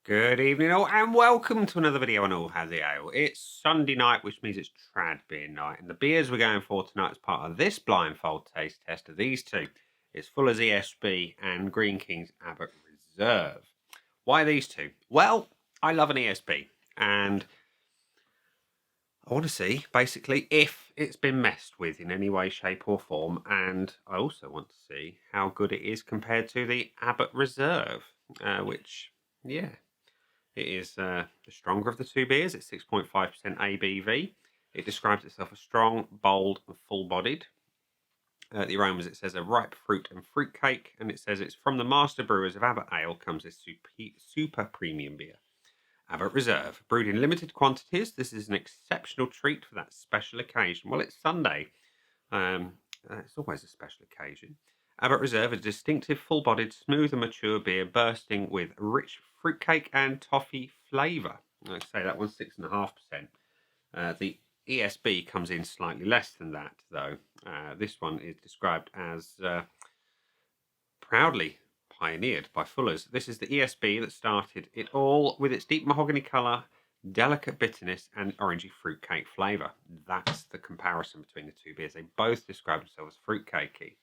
Good evening all and welcome to another video on All Has the Ale. It's Sunday night, which means it's trad beer night, and the beers we're going for tonight as part of this blindfold taste test of these two is Fuller's ESB and Greene King's Abbot Reserve. Why these two? Well, I love an ESB and I want to see basically if it's been messed with in any way, shape or form, and I also want to see how good it is compared to the Abbot Reserve, which, yeah, it is the stronger of the two beers. It's 6.5% ABV. It describes itself as strong, bold, and full-bodied. The aromas, it says a ripe fruit and fruitcake, and it says it's from the master brewers of Abbot Ale comes this super premium beer. Abbot Reserve, brewed in limited quantities. This is an exceptional treat for that special occasion. Well, it's Sunday. It's always a special occasion. Abbot Reserve is a distinctive, full-bodied, smooth and mature beer bursting with rich fruitcake and toffee flavour. Like I say, that one's 6.5%. The ESB comes in slightly less than that, though. This one is described as proudly pioneered by Fuller's. This is the ESB that started it all with its deep mahogany colour, delicate bitterness and orangey fruitcake flavour. That's the comparison between the two beers. They both describe themselves as fruitcakey.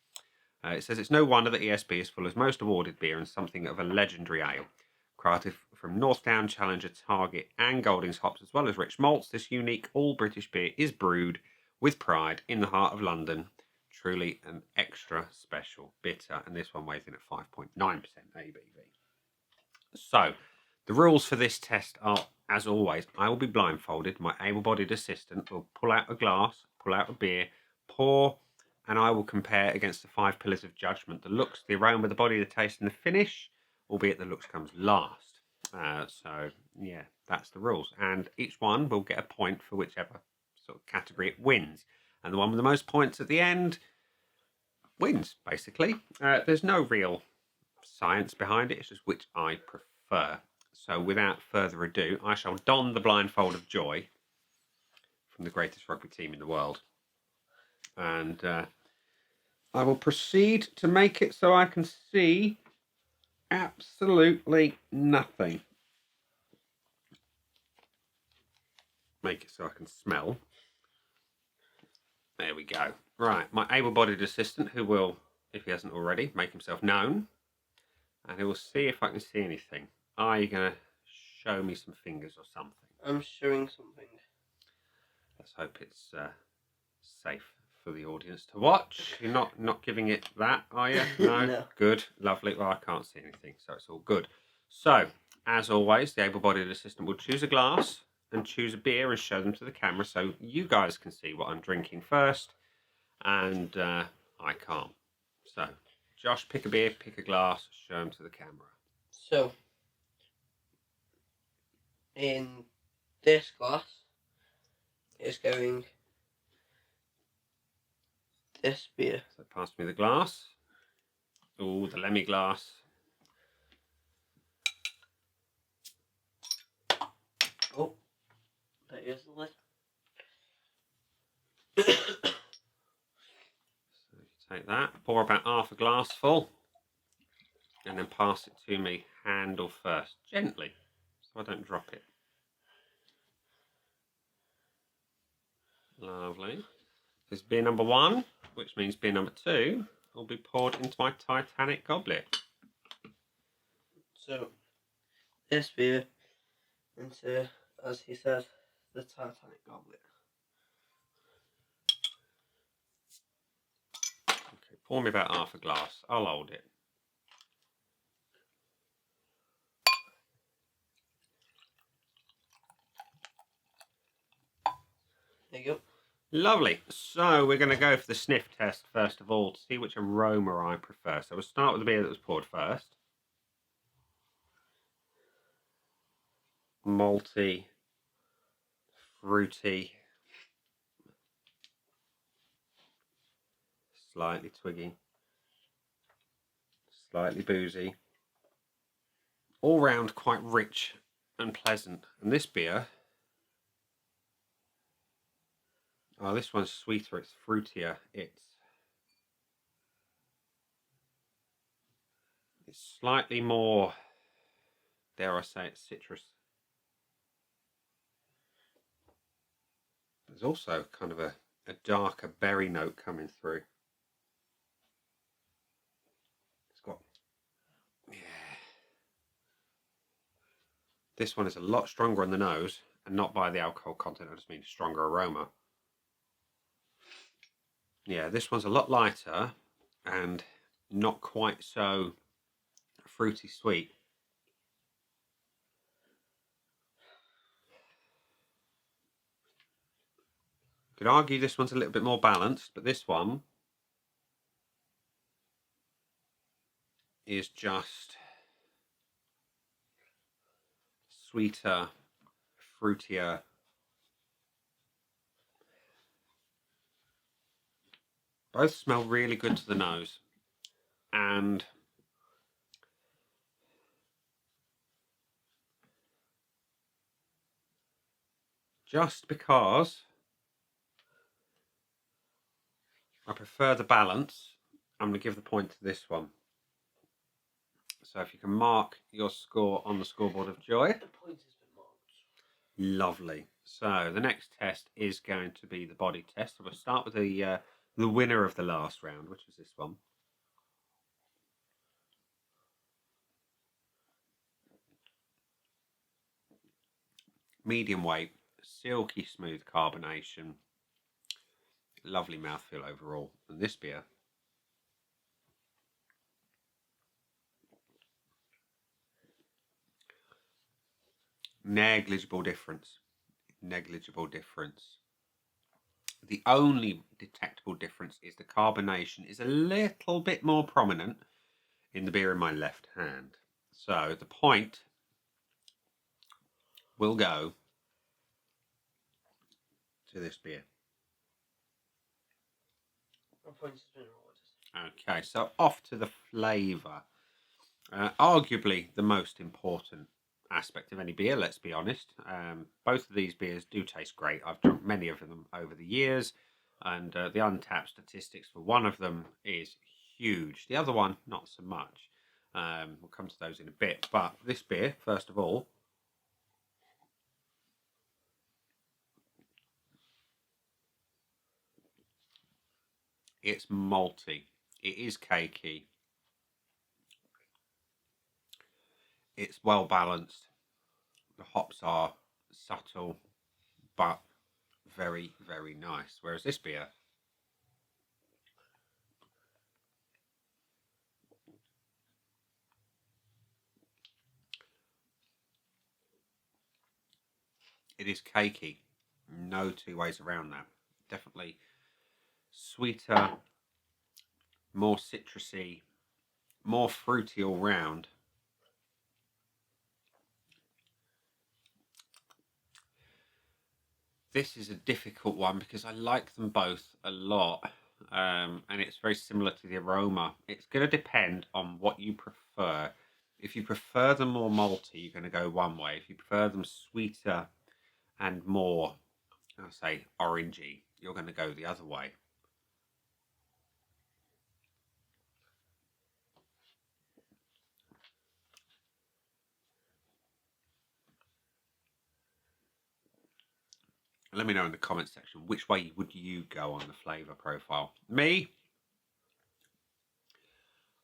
It says it's no wonder that ESB is Fuller's most awarded beer and something of a legendary ale. Crafted from Northdown, Challenger, Target and Goldings hops as well as rich malts, this unique all-British beer is brewed with pride in the heart of London. Truly an extra special bitter, and this one weighs in at 5.9% ABV. So, the rules for this test are, as always, I will be blindfolded. My able-bodied assistant will pull out a glass, pull out a beer, pour, and I will compare against the 5 pillars of judgment: the looks, the aroma, the body, the taste, and the finish, albeit the looks comes last. So, yeah, that's the rules. And each one will get a point for whichever sort of category it wins. And the one with the most points at the end wins, basically. There's no real science behind it. It's just which I prefer. So without further ado, I shall don the blindfold of joy from the greatest rugby team in the world. And I will proceed to make it so I can see absolutely nothing. Make it so I can smell. There we go. Right, my able-bodied assistant, who will, if he hasn't already, make himself known. And he will see if I can see anything. Are you going to show me some fingers or something? I'm showing something. Let's hope it's safe for the audience to watch. You're not giving it that, are you? No? No. Good, lovely. Well, I can't see anything, so it's all good. So, as always, the able-bodied assistant will choose a glass and choose a beer and show them to the camera so you guys can see what I'm drinking first, and I can't. So, Josh, pick a beer, pick a glass, show them to the camera. So, in this glass is going this beer. So pass me the glass. Oh, the Lemmy glass. Oh, there is the lid. So you take that, pour about half a glass full, and then pass it to me handle first, gently, so I don't drop it. Lovely. This is beer number 1, which means beer number 2 will be poured into my Titanic goblet. So, this beer into, as he said, the Titanic goblet. Okay, pour me about half a glass. I'll hold it. There you go. Lovely. So we're going to go for the sniff test first of all to see which aroma I prefer. So we'll start with the beer that was poured first. Malty, fruity, slightly twiggy, slightly boozy. All round quite rich and pleasant. And this beer, oh, this one's sweeter, it's fruitier, it's slightly more dare I say it, citrus. There's also kind of a darker berry note coming through. It's got, yeah. This one is a lot stronger on the nose, and not by the alcohol content, I just mean stronger aroma. Yeah, this one's a lot lighter and not quite so fruity sweet. Could argue this one's a little bit more balanced, but this one is just sweeter, fruitier. Both smell really good to the nose, and just because I prefer the balance, I'm going to give the point to this one. So if you can mark your score on the scoreboard of joy. The point has been marked. Lovely. So the next test is going to be the body test. So we'll start with the winner of the last round, which was this one. Medium weight, silky smooth carbonation, lovely mouthfeel overall. And this beer, negligible difference. Negligible difference. The only detectable difference is the carbonation is a little bit more prominent in the beer in my left hand. So the point will go to this beer. My point has been ordered. Okay, so off to the flavour. Arguably the most important aspect of any beer, let's be honest. Both of these beers do taste great. I've drunk many of them over the years, and the untapped statistics for one of them is huge. The other one, not so much. We'll come to those in a bit. But this beer, first of all, it's malty. It is cakey. It's well balanced. The hops are subtle, but very, very nice. Whereas this beer, it is cakey. No two ways around that. Definitely sweeter, more citrusy, more fruity all round. This is a difficult one because I like them both a lot, and it's very similar to the aroma. It's going to depend on what you prefer. If you prefer them more malty, you're going to go one way. If you prefer them sweeter and more, I'll say, orangey, you're going to go the other way. Let me know in the comments section, which way would you go on the flavour profile? Me,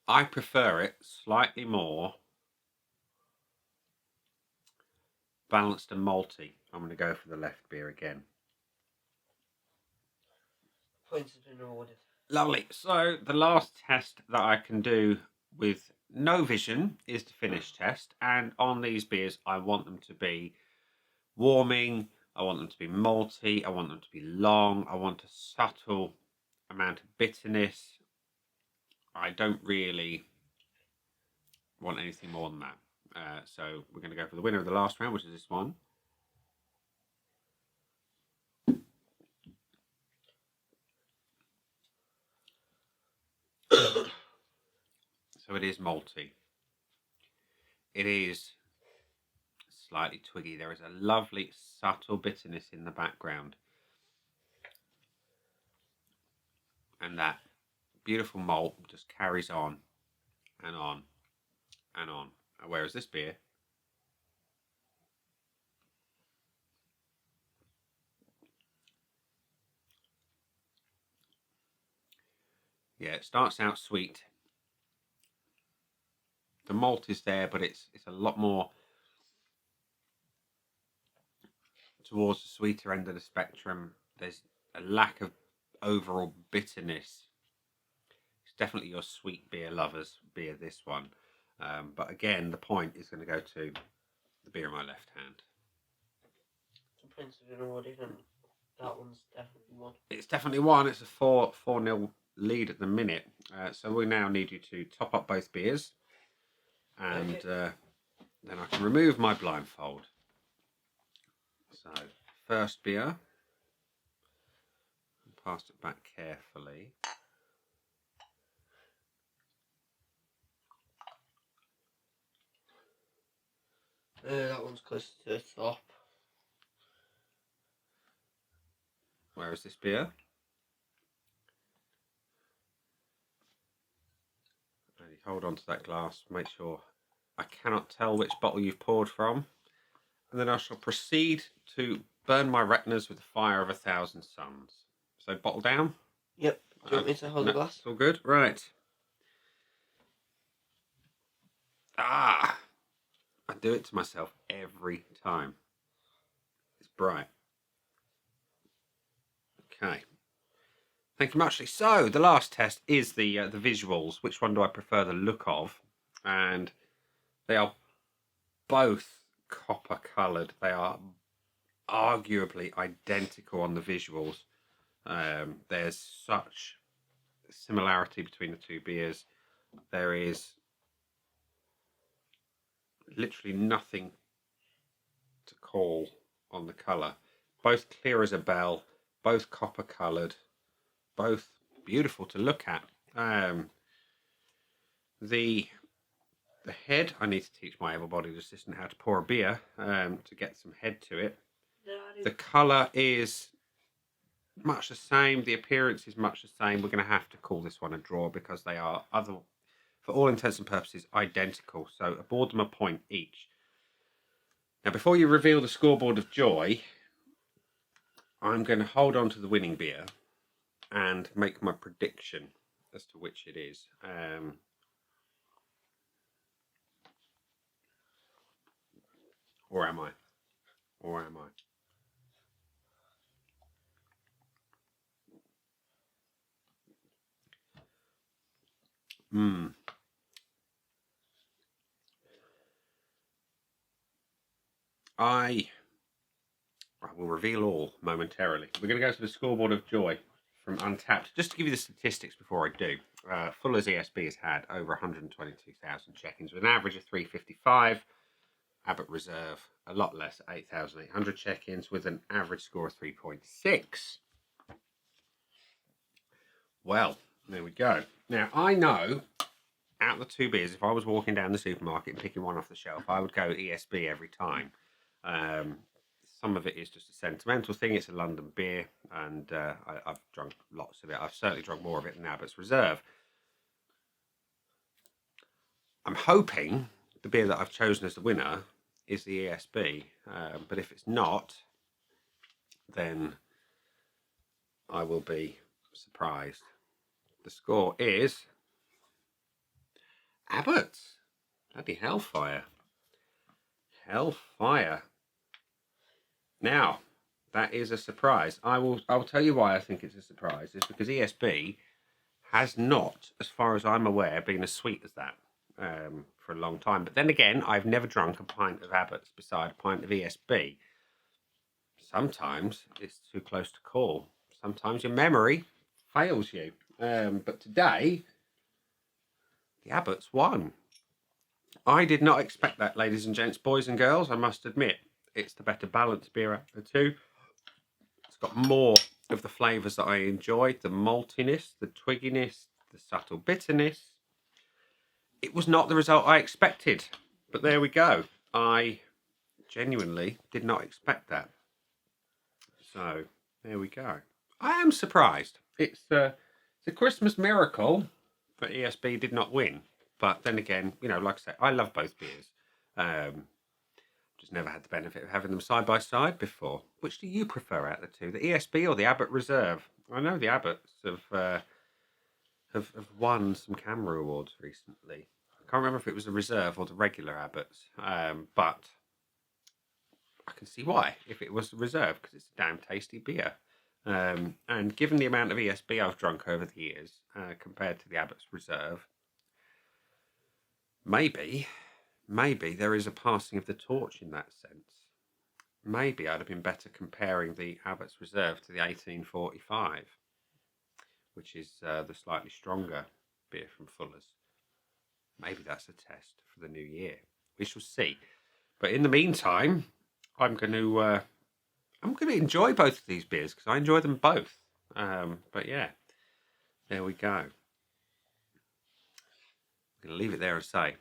I prefer it slightly more balanced and malty. I'm going to go for the left beer again. Points have been ordered. Lovely. So the last test that I can do with no vision is the finish test. And on these beers, I want them to be warming. I want them to be malty. I want them to be long. I want a subtle amount of bitterness. I don't really want anything more than that. So we're going to go for the winner of the last round, which is this one. So it is malty. It is slightly twiggy. There is a lovely subtle bitterness in the background. And that beautiful malt just carries on and on and on. Whereas this beer Yeah, it starts out sweet. The malt is there, but it's a lot more towards the sweeter end of the spectrum. There's a lack of overall bitterness. It's definitely your sweet beer lovers beer, this one. But again, the point is going to go to the beer in my left hand. The Prince of Inwarding, and that one's definitely one. It's definitely one. It's a 4-0 lead at the minute. So we now need you to top up both beers. And then I can remove my blindfold. So, first beer. Pass it back carefully. That one's close to the top. Where is this beer? And you hold on to that glass. Make sure I cannot tell which bottle you've poured from. And then I shall proceed to burn my retinas with the fire of 1,000 suns. So bottle down. Yep. Do you want me to hold the glass? It's all good. Right. I do it to myself every time. It's bright. Okay. Thank you muchly. So the last test is the visuals. Which one do I prefer the look of? And they are both copper coloured. They are arguably identical on the visuals. There's such similarity between the two beers. There is literally nothing to call on the colour. Both clear as a bell, both copper coloured, both beautiful to look at. The head, I need to teach my able-bodied assistant how to pour a beer to get some head to it. The colour is much the same. The appearance is much the same. We're going to have to call this one a draw because they are, for all intents and purposes, identical. So award them a point each. Now, before you reveal the scoreboard of joy, I'm going to hold on to the winning beer and make my prediction as to which it is. Or am I? Or am I? I will reveal all momentarily. We're going to go to the scoreboard of joy from Untapped. Just to give you the statistics before I do. Fuller's ESB has had over 122,000 check-ins with an average of 355. Abbot Reserve, a lot less, 8,800 check-ins with an average score of 3.6. Well, there we go. Now, I know out of the two beers, if I was walking down the supermarket and picking one off the shelf, I would go ESB every time. Some of it is just a sentimental thing. It's a London beer, and I've drunk lots of it. I've certainly drunk more of it than Abbot's Reserve. I'm hoping the beer that I've chosen as the winner is the ESB, but if it's not, then I will be surprised. The score is Abbot's. Bloody hellfire. Hellfire. Now, that is a surprise. I'll tell you why I think it's a surprise. It's because ESB has not, as far as I'm aware, been as sweet as that for a long time. But then again, I've never drunk a pint of Abbot's beside a pint of ESB. Sometimes it's too close to call. Sometimes your memory fails you. But today, the Abbot's won. I did not expect that, ladies and gents, boys and girls, I must admit. It's the better balanced beer out of the two. It's got more of the flavours that I enjoyed. The maltiness, the twigginess, the subtle bitterness. It was not the result I expected. But there we go. I genuinely did not expect that. So, there we go. I am surprised. It's a Christmas miracle that ESB did not win. But then again, like I said, I love both beers. Just never had the benefit of having them side by side before. Which do you prefer out of the two, the ESB or the Abbot Reserve? I know the Abbots have have won some camera awards recently. I can't remember if it was the Reserve or the regular Abbots, but I can see why if it was the Reserve, because it's a damn tasty beer. And given the amount of ESB I've drunk over the years compared to the Abbott's Reserve, maybe there is a passing of the torch in that sense. Maybe I'd have been better comparing the Abbott's Reserve to the 1845, which is the slightly stronger beer from Fuller's. Maybe that's a test for the new year. We shall see. But in the meantime, I'm going to enjoy both of these beers because I enjoy them both. But yeah, there we go. I'm going to leave it there and say,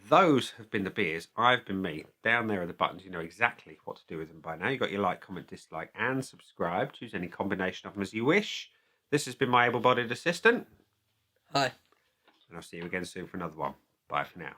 those have been the beers. I've been me. Down there are the buttons. You know exactly what to do with them by now. You've got your like, comment, dislike, and subscribe. Choose any combination of them as you wish. This has been my able-bodied assistant. Hi. And I'll see you again soon for another one. Bye for now.